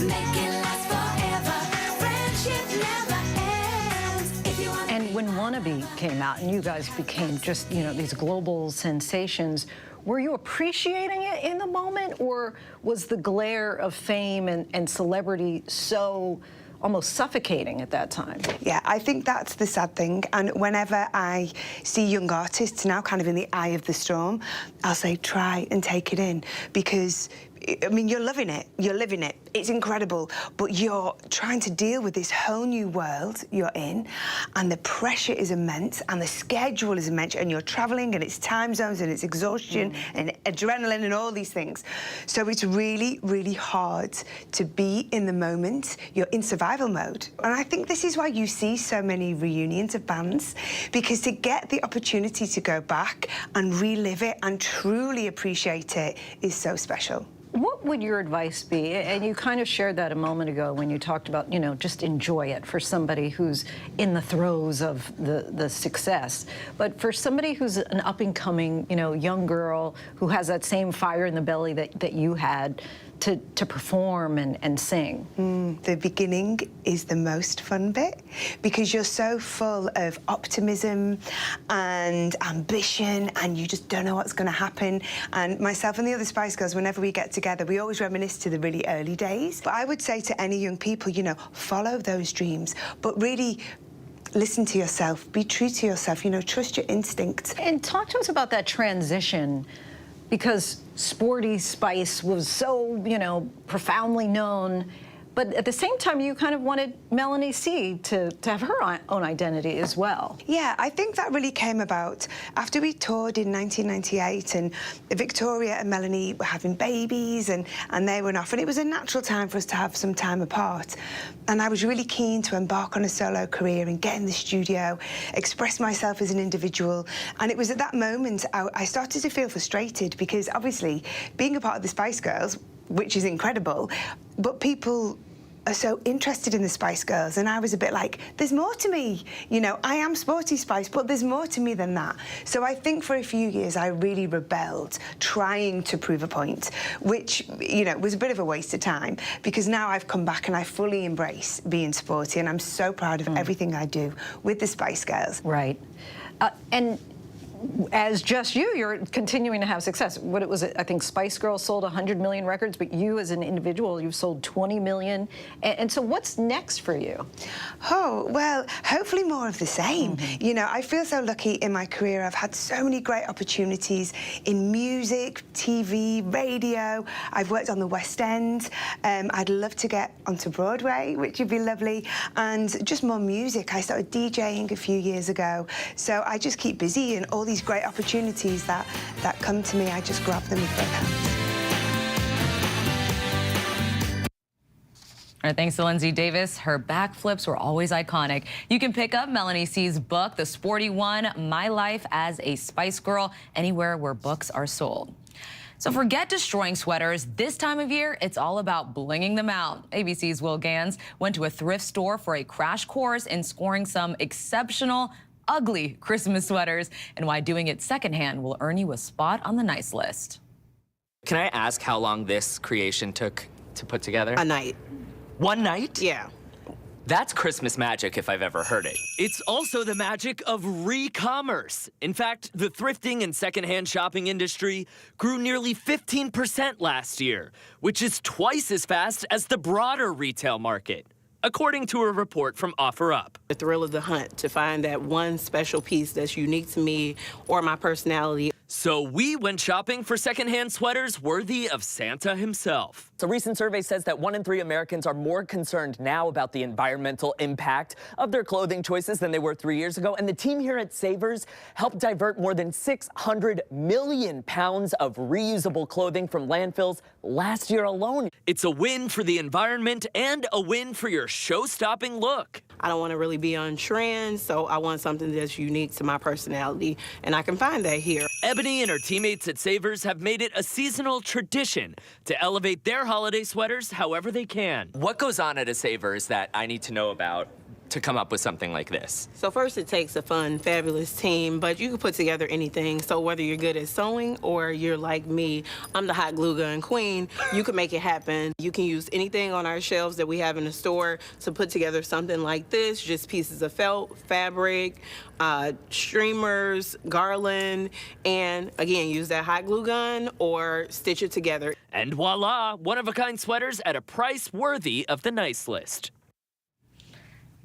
Make it last forever. Friendship never ends. If you wanna And when Wannabe came out and you guys became just, you know, these global sensations, were you appreciating it in the moment, or was the glare of fame and celebrity so almost suffocating at that time? Yeah, I think that's the sad thing. And whenever I see young artists now kind of in the eye of the storm, I'll say, try and take it in, because I mean, you're loving it, you're living it, it's incredible, but you're trying to deal with this whole new world you're in, and the pressure is immense, and the schedule is immense, and you're traveling, and it's time zones, and it's exhaustion, and adrenaline, and all these things. So it's really, really hard to be in the moment. You're in survival mode. And I think this is why you see so many reunions of bands, because to get the opportunity to go back and relive it and truly appreciate it is so special. What would your advice be? And you kind of shared that a moment ago when you talked about, you know, just enjoy it for somebody who's in the throes of the success. But for somebody who's an up-and-coming, you know, young girl who has that same fire in the belly that you had to perform and sing. The beginning is the most fun bit, because you're so full of optimism and ambition, and you just don't know what's going to happen. And myself and the other Spice Girls, whenever we get together, we always reminisce to the really early days. But I would say to any young people, you know, follow those dreams, but really listen to yourself, be true to yourself, you know, trust your instincts. And talk to us about that transition, because Sporty Spice was so, you know, profoundly known, but at the same time, you kind of wanted Melanie C to have her own identity as well. Yeah, I think that really came about after we toured in 1998, and Victoria and Melanie were having babies, and they went off, and it was a natural time for us to have some time apart. And I was really keen to embark on a solo career and get in the studio, express myself as an individual. And it was at that moment I started to feel frustrated, because obviously being a part of the Spice Girls, which is incredible, but people are so interested in the Spice Girls, and I was a bit like, there's more to me. You know, I am Sporty Spice, but there's more to me than that. So I think for a few years I really rebelled, trying to prove a point, which, you know, was a bit of a waste of time, because now I've come back and I fully embrace being sporty, and I'm so proud of everything I do with the Spice Girls. Right. And as just you, you're continuing to have success. What was it? I think Spice Girls sold 100 million records, but you as an individual, you've sold 20 million. And so what's next for you? Oh, well, hopefully more of the same. You know, I feel so lucky in my career. I've had so many great opportunities in music, TV, radio. I've worked on the West End. I'd love to get onto Broadway, which would be lovely. And just more music. I started DJing a few years ago. So I just keep busy, and all these great opportunities that come to me, I just grab them with both hands. All right, thanks to Lindsay Davis. Her backflips were always iconic. You can pick up Melanie C's book, The Sporty One, My Life as a Spice Girl, anywhere where books are sold. So forget destroying sweaters. This time of year, it's all about blinging them out. ABC's Will Gans went to a thrift store for a crash course in scoring some exceptional, ugly Christmas sweaters, and why doing it secondhand will earn you a spot on the nice list. Can I ask how long this creation took to put together? A night. One night? Yeah. That's Christmas magic if I've ever heard it. It's also the magic of re-commerce. In fact, the thrifting and secondhand shopping industry grew nearly 15% last year, which is twice as fast as the broader retail market, according to a report from OfferUp. The thrill of the hunt, to find that one special piece that's unique to me or my personality. So we went shopping for secondhand sweaters worthy of Santa himself. A recent survey says that 1 in 3 Americans are more concerned now about the environmental impact of their clothing choices than they were 3 years ago. And the team here at Savers helped divert more than 600 million pounds of reusable clothing from landfills last year alone. It's a win for the environment and a win for your show-stopping look. I don't want to really be on trend, so I want something that's unique to my personality, and I can find that here. Ebony and her teammates at Savers have made it a seasonal tradition to elevate their holiday sweaters however they can. What goes on at a Savers that I need to know about to come up with something like this? So first, it takes a fun, fabulous team, but you can put together anything. So whether you're good at sewing or you're like me, I'm the hot glue gun queen, you can make it happen. You can use anything on our shelves that we have in the store to put together something like this, just pieces of felt, fabric, streamers, garland, and again, use that hot glue gun or stitch it together. And voila, one-of-a-kind sweaters at a price worthy of the nice list.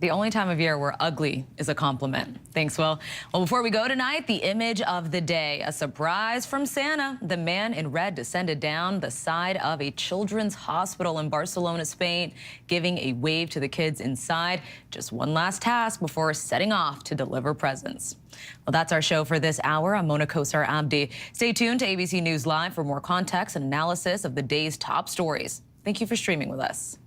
The only time of year where ugly is a compliment. Thanks, Will. Well, before we go tonight, the image of the day. A surprise from Santa. The man in red descended down the side of a children's hospital in Barcelona, Spain, giving a wave to the kids inside. Just one last task before setting off to deliver presents. Well, that's our show for this hour. I'm Mona Kosar Abdi. Stay tuned to ABC News Live for more context and analysis of the day's top stories. Thank you for streaming with us.